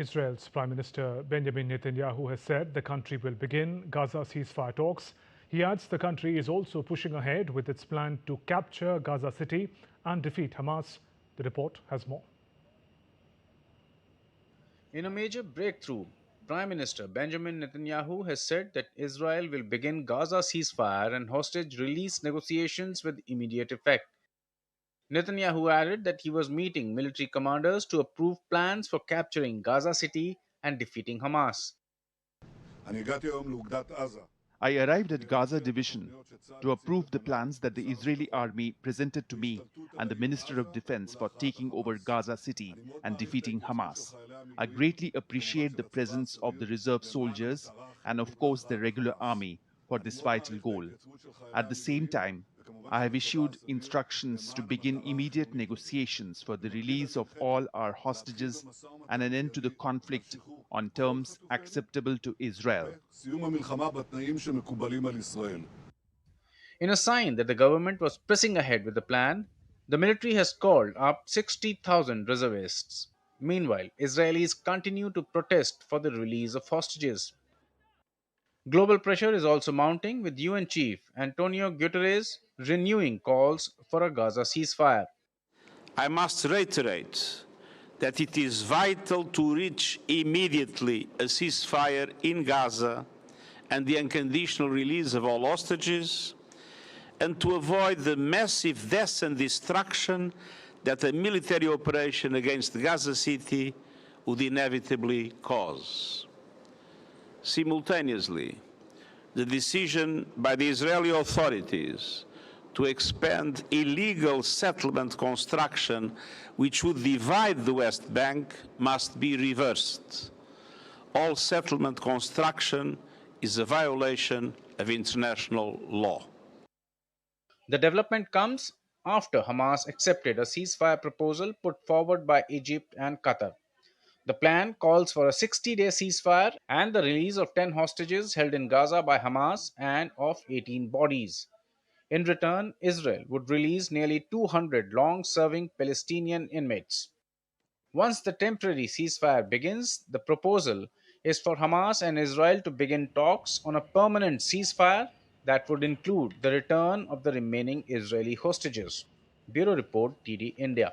Israel's Prime Minister Benjamin Netanyahu has said the country will begin Gaza ceasefire talks. He adds the country is also pushing ahead with its plan to capture Gaza City and defeat Hamas. The report has more. In a major breakthrough, Prime Minister Benjamin Netanyahu has said that Israel will begin Gaza ceasefire and hostage release negotiations with immediate effect. Netanyahu added that he was meeting military commanders to approve plans for capturing Gaza City and defeating Hamas. I arrived at Gaza Division to approve the plans that the Israeli army presented to me and the Minister of Defense for taking over Gaza City and defeating Hamas. I greatly appreciate the presence of the reserve soldiers and, of course, the regular army for this vital goal. At the same time, I have issued instructions to begin immediate negotiations for the release of all our hostages and an end to the conflict on terms acceptable to Israel. In a sign that the government was pressing ahead with the plan, the military has called up 60,000 reservists. Meanwhile, Israelis continue to protest for the release of hostages. Global pressure is also mounting, with UN Chief Antonio Guterres renewing calls for a Gaza ceasefire. I must reiterate that it is vital to reach immediately a ceasefire in Gaza and the unconditional release of all hostages, and to avoid the massive deaths and destruction that a military operation against Gaza City would inevitably cause. Simultaneously, the decision by the Israeli authorities to expand illegal settlement construction which would divide the West Bank must be reversed. All settlement construction is a violation of international law. The development comes after Hamas accepted a ceasefire proposal put forward by Egypt and Qatar. The plan calls for a 60-day ceasefire and the release of 10 hostages held in Gaza by Hamas and of 18 bodies. In return, Israel would release nearly 200 long serving Palestinian inmates. Once the temporary ceasefire begins, the proposal is for Hamas and Israel to begin talks on a permanent ceasefire that would include the return of the remaining Israeli hostages. Bureau Report, TD India.